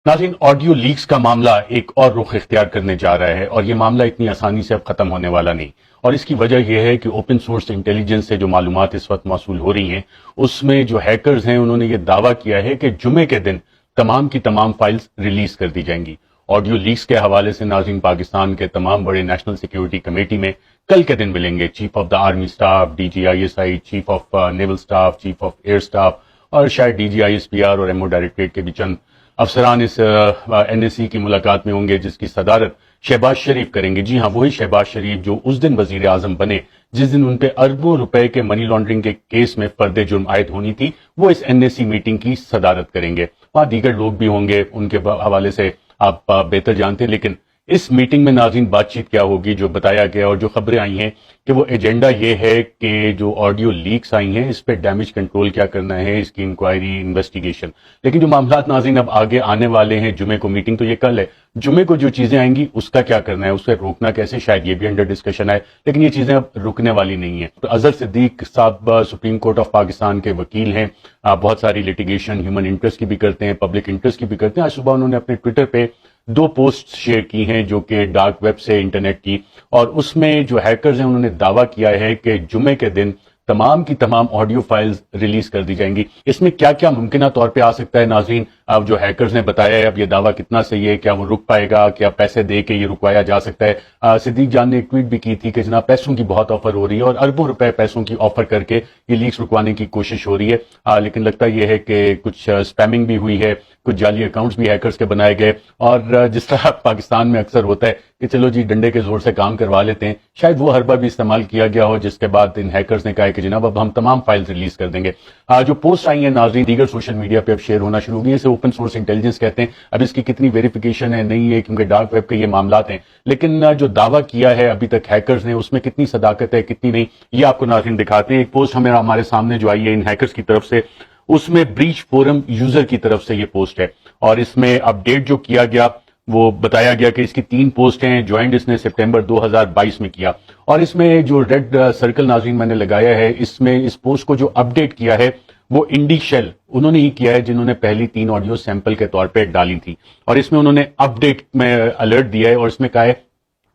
नाज़रीन, audio leaks का मामला एक और रुख इख्तियार करने जा रहा है और ये मामला इतनी आसानी से अब खत्म होने वाला नहीं। और इसकी वजह यह है कि ओपन सोर्स इंटेलिजेंस से जो मालूमात इस वक्त मौसूल हो रही हैं, उसमें जो हैकर्स हैं उन्होंने ये दावा किया है कि जुमे के दिन तमाम की तमाम फाइल्स रिलीज कर दी जाएंगी। ऑडियो लीक्स के हवाले से नाज़रीन, पाकिस्तान के तमाम बड़े नेशनल सिक्योरिटी कमेटी में कल के दिन मिलेंगे chief of the army staff, DGISI, chief of naval staff, chief of air staff और शायद DGISPR और MO डायरेक्टरेट के भी चंद अफसरान इस NSC की मुलाकात में होंगे, जिसकी सदारत शहबाज शरीफ करेंगे। जी हाँ, वही शहबाज शरीफ जो उस दिन वजीर आजम बने जिस दिन उन पे अरबों रुपए के मनी लॉन्ड्रिंग के केस में फर्द जुर्म आयद होनी थी, वो इस NSC मीटिंग की सदारत करेंगे। वहां दीगर लोग भी होंगे, उनके हवाले से आप बेहतर जानते हैं। लेकिन इस मीटिंग में नाज़रीन बातचीत क्या होगी, जो बताया गया और जो खबरें आई हैं कि वो एजेंडा ये है कि जो ऑडियो लीक्स आई हैं इस पे डैमेज कंट्रोल क्या करना है, इसकी इंक्वायरी, इन्वेस्टिगेशन। लेकिन जो मामलात नाज़रीन अब आगे आने वाले हैं, जुमे को मीटिंग तो ये कल है, जुमे को जो चीजें आएंगी उसका क्या करना है, उसे रोकना कैसे, शायद ये भी अंडर डिस्कशन है। लेकिन ये चीजें अब रुकने वाली नहीं है। तो अजहर सिद्दीक साहब सुप्रीम कोर्ट ऑफ पाकिस्तान के वकील हैं, बहुत सारी लिटिगेशन ह्यूमन इंटरेस्ट की भी करते हैं, पब्लिक इंटरेस्ट की भी करते हैं। आज सुबह उन्होंने अपने ट्विटर पे 2 पोस्ट शेयर की हैं जो कि डार्क वेब से इंटरनेट की, और उसमें जो हैकर्स हैं उन्होंने दावा किया है कि जुमे के दिन तमाम की तमाम ऑडियो फाइल्स रिलीज कर दी जाएंगी। इसमें क्या क्या मुमकिन तौर पे आ सकता है नाज़रीन, अब जो हैकर्स ने बताया है, अब ये दावा कितना सही है, क्या वो रुक पाएगा, क्या पैसे दे के ये रुकवाया जा सकता है। सिद्दीक जान ने एक ट्वीट भी की थी कि जनाब पैसों की बहुत ऑफर हो रही है और अरबों रुपए पैसों की ऑफर करके ये लीक्स रुकवाने की कोशिश हो रही है। लेकिन लगता यह है कि कुछ स्पैमिंग भी हुई है, कुछ जाली अकाउंट्स भी हैकर्स के बनाए गए, और जिस तरह पाकिस्तान में अक्सर होता है कि चलो जी डंडे के जोर से काम करवा लेते हैं, शायद वो हरबा भी इस्तेमाल किया गया हो, जिसके बाद इन हैकर्स ने कहा कि जनाब अब हम तमाम फाइल्स रिलीज कर देंगे। जो पोस्ट आई है नाज़रीन दीगर सोशल मीडिया पे अब शेयर होना शुरू हो गई, इसे ओपन सोर्स इंटेलिजेंस कहते हैं। अब इसकी कितनी वेरिफिकेशन है नहीं है, क्योंकि डार्क वेब के ये मामलात हैं, लेकिन जो दावा किया है अभी तक हैकर्स ने उसमें कितनी सदाकत है कितनी नहीं, ये आपको नाज़रीन दिखाते हैं। एक पोस्ट हमारे सामने जो आई है इन हैकर्स की तरफ से, उसमें ब्रीच फोरम यूजर की तरफ से ये पोस्ट है, और इसमें अपडेट जो किया गया वो बताया गया कि इसकी 3 पोस्ट हैं। ज्वाइंट इसने सितंबर 2022 में किया, और इसमें जो रेड सर्कल नाज़रीन मैंने लगाया है, इसमें इस पोस्ट को जो अपडेट किया है वो इंडी शेल उन्होंने ही किया है, जिन्होंने पहली 3 ऑडियो सैंपल के तौर पे डाली थी, और इसमें उन्होंने अपडेट में अलर्ट दिया है, और इसमें कहा है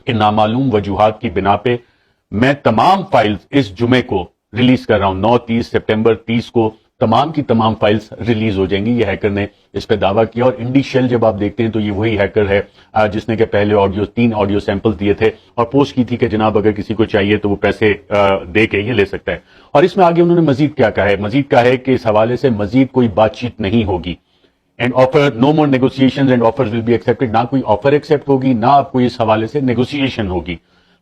कि नामालूम वजूहात की बिना पे मैं तमाम फाइल्स इस जुमे को रिलीज कर रहा हूं। 9-30 सितंबर 30 को तमाम की तमाम फाइल्स रिलीज हो जाएंगी, ये हैकर ने इस पे दावा किया। और इंडी शेल जब आप देखते हैं तो ये वही हैकर है जिसने के पहले 3 ऑडियो सैंपल्स दिए थे और पोस्ट की थी कि जनाब अगर किसी को चाहिए तो वो पैसे दे के ये ले सकता है। और इसमें आगे उन्होंने मजीद क्या कहा है, मजीद कहा है कि इस हवाले से मजीद कोई बातचीत नहीं होगी, and offer no more negotiations and offers will be accepted. ना कोई ऑफर एक्सेप्ट होगी, ना आपको इस हवाले से नेगोशिएशन होगी।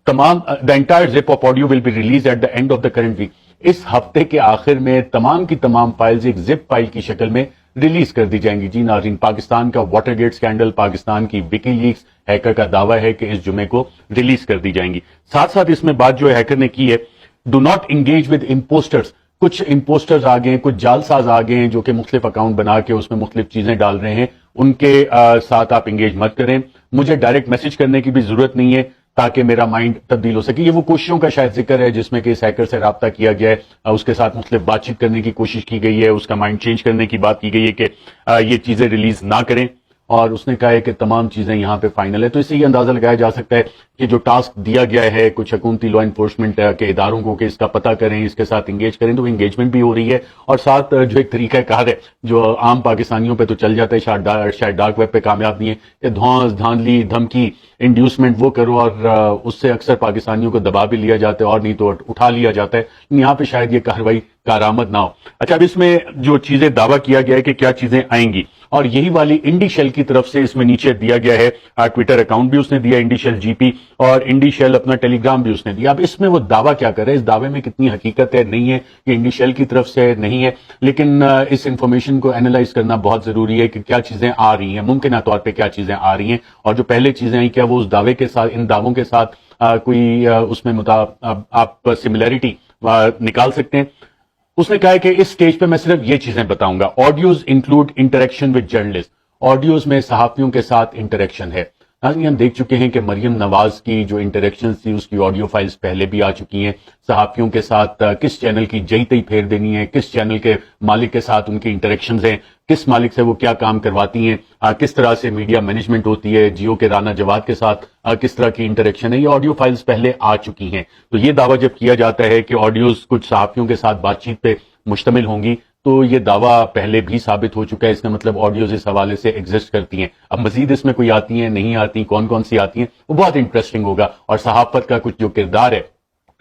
तमाम the entire zip of audio will be release at the end of the current week. इस हफ्ते के आखिर में तमाम की तमाम फाइल्स एक जिप फाइल की शक्ल में रिलीज कर दी जाएंगी। जी नाज़रीन, पाकिस्तान का वाटरगेट स्कैंडल, पाकिस्तान की विकीलीक्स, हैकर का दावा है कि इस जुमे को रिलीज कर दी जाएंगी। साथ साथ इसमें बात जो हैकर ने की है, do not engage with impostors. कुछ इम्पोस्टर्स आ गए हैं, कुछ जालसाज आ गए हैं जो कि मुख्तलिफ अकाउंट बना के उसमें मुख्तलिफ चीजें डाल रहे हैं, उनके साथ आप इंगेज मत करें। मुझे डायरेक्ट मैसेज करने की भी जरूरत नहीं है ताकि मेरा माइंड तब्दील हो सके। ये वो कोशिशों का शायद जिक्र है जिसमें कि इस हैकर से राब्ता किया गया है, उसके साथ मुख्तलिफ बातचीत करने की कोशिश की गई है, उसका माइंड चेंज करने की बात की गई है कि ये चीजें रिलीज ना करें, और उसने कहा है कि तमाम चीजें यहां पे फाइनल है। तो इससे ये अंदाजा लगाया जा सकता है कि जो टास्क दिया गया है कुछ हुकूमती लॉ एनफोर्समेंट के इदारों को कि इसका पता करें, इसके साथ इंगेज करें, तो इंगेजमेंट भी हो रही है। और साथ जो एक तरीका कार है जो आम पाकिस्तानियों पे तो चल जाता है, शायद डार्क वेब पे कामयाब नहीं है, कि धौंस, धांधली, धमकी, इंड्यूसमेंट वो करो, और उससे अक्सर पाकिस्तानियों को दबा भी लिया जाता है और नहीं तो उठा लिया जाता है। यहाँ पे शायद ये कार्रवाई कारआमद ना हो। अच्छा, अब इसमें जो चीजें दावा किया गया है कि क्या चीजें आएंगी, और यही वाली इंडी शेल की तरफ से इसमें नीचे दिया गया है, ट्विटर अकाउंट भी उसने दिया इंडी शेल GP, और इंडी शेल अपना टेलीग्राम भी उसने दिया। अब इसमें वो दावा क्या कर रहे हैं, इस दावे में कितनी हकीकत है नहीं है, ये इंडी शेल की तरफ से नहीं है, लेकिन इस इंफॉर्मेशन को एनालाइज करना बहुत जरूरी है कि क्या चीजें आ रही हैं, मुमकिन तौर पर क्या चीजें आ रही हैं, और जो पहले चीजें आई क्या वो उस दावे के साथ, इन दावों के साथ कोई उसमें आप सिमिलैरिटी निकाल सकते हैं। उसने कहा है कि इस स्टेज पे मैं सिर्फ ये चीजें बताऊंगा। Audios include interaction with journalist. Audios में सहाफियों के साथ इंटरेक्शन है। हम देख चुके हैं कि मरियम नवाज की जो इंटरेक्शन थी उसकी ऑडियो फाइल्स पहले भी आ चुकी हैं। सहाफियों के साथ किस चैनल की जई तई फेर देनी है, किस चैनल के मालिक के साथ उनकी इंटरेक्शंस हैं, کس مالک سے وہ کیا کام کرواتی ہیں، کس طرح سے میڈیا مینجمنٹ ہوتی ہے، جیو کے رانا جواد کے ساتھ کس طرح کی انٹریکشن ہے، یہ آڈیو فائلز پہلے آ چکی ہیں۔ تو یہ دعویٰ جب کیا جاتا ہے کہ آڈیوز کچھ صحافیوں کے ساتھ بات چیت پہ مشتمل ہوں گی، تو یہ دعویٰ پہلے بھی ثابت ہو چکا ہے، اس کا مطلب آڈیوز اس حوالے سے ایگزسٹ کرتی ہیں۔ اب مزید اس میں کوئی آتی ہیں، نہیں آتی، کون کون سی آتی ہیں، وہ بہت انٹرسٹنگ ہوگا، اور صحافت کا کچھ جو کردار ہے،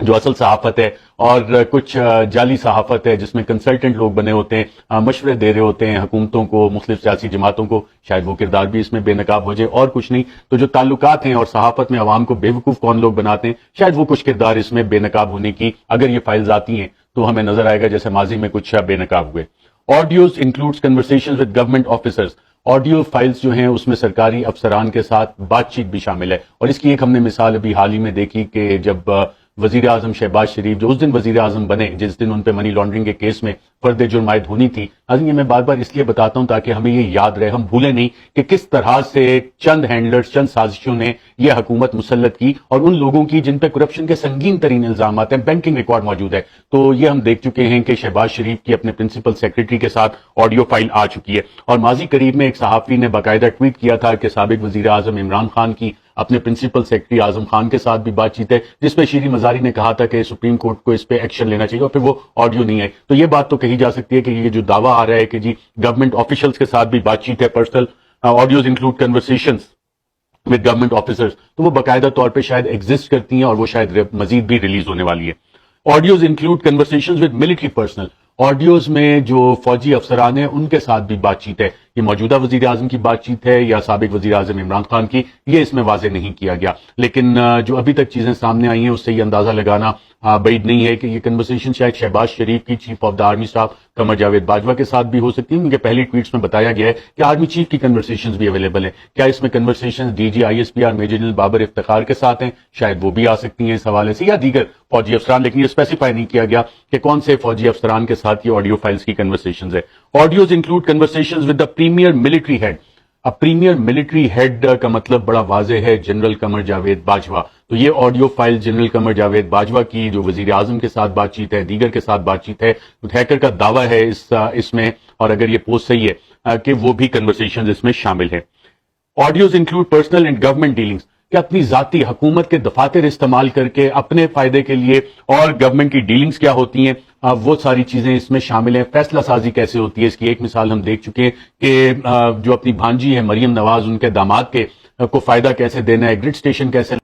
جو اصل صحافت ہے، اور کچھ جعلی صحافت ہے جس میں کنسلٹنٹ لوگ بنے ہوتے ہیں، مشورے دے رہے ہوتے ہیں حکومتوں کو، مختلف سیاسی جماعتوں کو، شاید وہ کردار بھی اس میں بے نقاب ہو جائے اور کچھ نہیں۔ تو جو تعلقات ہیں اور صحافت میں عوام کو بیوقوف کون لوگ بناتے ہیں، شاید وہ کچھ کردار اس میں بے نقاب ہونے کی اگر یہ فائلز آتی ہیں تو ہمیں نظر آئے گا، جیسے ماضی میں کچھ بے نقاب ہوئے۔ Audios includes conversations with government officers, audio files جو ہیں اس میں سرکاری افسران کے ساتھ بات چیت بھی شامل ہے، اور اس کی ایک ہم نے مثال ابھی حال ہی میں دیکھی کہ جب وزیر اعظم شہباز شریف جو اس دن وزیر اعظم بنے جس دن ان پہ منی لانڈرنگ کے کیس میں فرد جرم عائد ہونی تھی، یہ میں بار بار اس لیے بتاتا ہوں تاکہ ہمیں یہ یاد رہے، ہم بھولیں نہیں کہ کس طرح سے چند ہینڈلرز، چند سازشوں نے یہ حکومت مسلط کی، اور ان لوگوں کی جن پہ کرپشن کے سنگین ترین الزامات ہیں، بینکنگ ریکارڈ موجود ہے۔ تو یہ ہم دیکھ چکے ہیں کہ شہباز شریف کی اپنے پرنسپل سیکرٹری کے ساتھ آڈیو فائل آ چکی ہے، اور ماضی قریب میں ایک صحافی نے باقاعدہ ٹویٹ کیا تھا کہ سابق وزیر اعظم عمران خان کی اپنے پرنسپل سیکرٹری اعظم خان کے ساتھ بھی بات چیت ہے، جس میں شیریں مزاری نے کہا تھا کہ سپریم کورٹ کو اس پہ ایکشن لینا چاہیے، اور پھر وہ آڈیو نہیں ہے۔ تو یہ بات تو کہی جا سکتی ہے کہ یہ جو دعویٰ آ رہا ہے کہ جی گورنمنٹ آفیشلز کے ساتھ بھی بات چیت ہے، personal audios include conversations with government officers, تو وہ باقاعدہ طور پہ شاید ایگزسٹ کرتی ہیں، اور وہ شاید مزید بھی ریلیز ہونے والی ہے۔ Audios include conversations with military personnel, audios میں جو فوجی افسران ہیں ان کے ساتھ بھی بات چیت ہے، یہ موجودہ وزیر اعظم کی بات چیت ہے یا سابق وزیر اعظم عمران خان کی، یہ اس میں واضح نہیں کیا گیا، لیکن جو ابھی تک چیزیں سامنے آئی ہیں اس سے یہ اندازہ لگانا بعید نہیں ہے کہ یہ کنورسیشن شاید شہباز شریف کی chief of the army staff Qamar Javed Bajwa کے ساتھ بھی ہو سکتی ہیں، کیونکہ پہلی ٹویٹس میں بتایا گیا ہے کہ آرمی چیف کی کنورسیشنز بھی اویلیبل ہیں۔ کیا اس میں conversations D G I S P R major general Babar Iftikhar کے ساتھ ہیں؟ شاید وہ بھی آ سکتی ہیں اس حوالے سے، یا دیگر فوجی افسران، لیکن یہ اسپیسیفائی نہیں کیا گیا کہ کون سے فوجی افسران کے ساتھ یہ آڈیو فائلز کی کنورسیشنز ہے۔ Audios include conversations with the premier military head, اب پریمیئر ملٹری ہیڈ کا مطلب بڑا واضح ہے، جنرل قمر جاوید باجوہ۔ تو یہ audio file general Qamar Javed Bajwa کی جو وزیر اعظم کے ساتھ بات چیت ہے، دیگر کے ساتھ بات چیت ہے، ہیکر کا دعویٰ ہے اس میں، اور اگر یہ پوسٹ صحیح ہے کہ وہ بھی کنورسیشنز اس میں شامل ہیں۔ Audios include personal and government dealings, کہ اپنی ذاتی حکومت کے دفاتر استعمال کر کے اپنے فائدے کے لیے، اور گورنمنٹ کی ڈیلنگز کیا ہوتی ہیں، وہ ساری چیزیں اس میں شامل ہیں۔ فیصلہ سازی کیسے ہوتی ہے، اس کی ایک مثال ہم دیکھ چکے ہیں کہ جو اپنی بھانجی ہے مریم نواز، ان کے داماد کو فائدہ کیسے دینا ہے، گرڈ اسٹیشن کیسے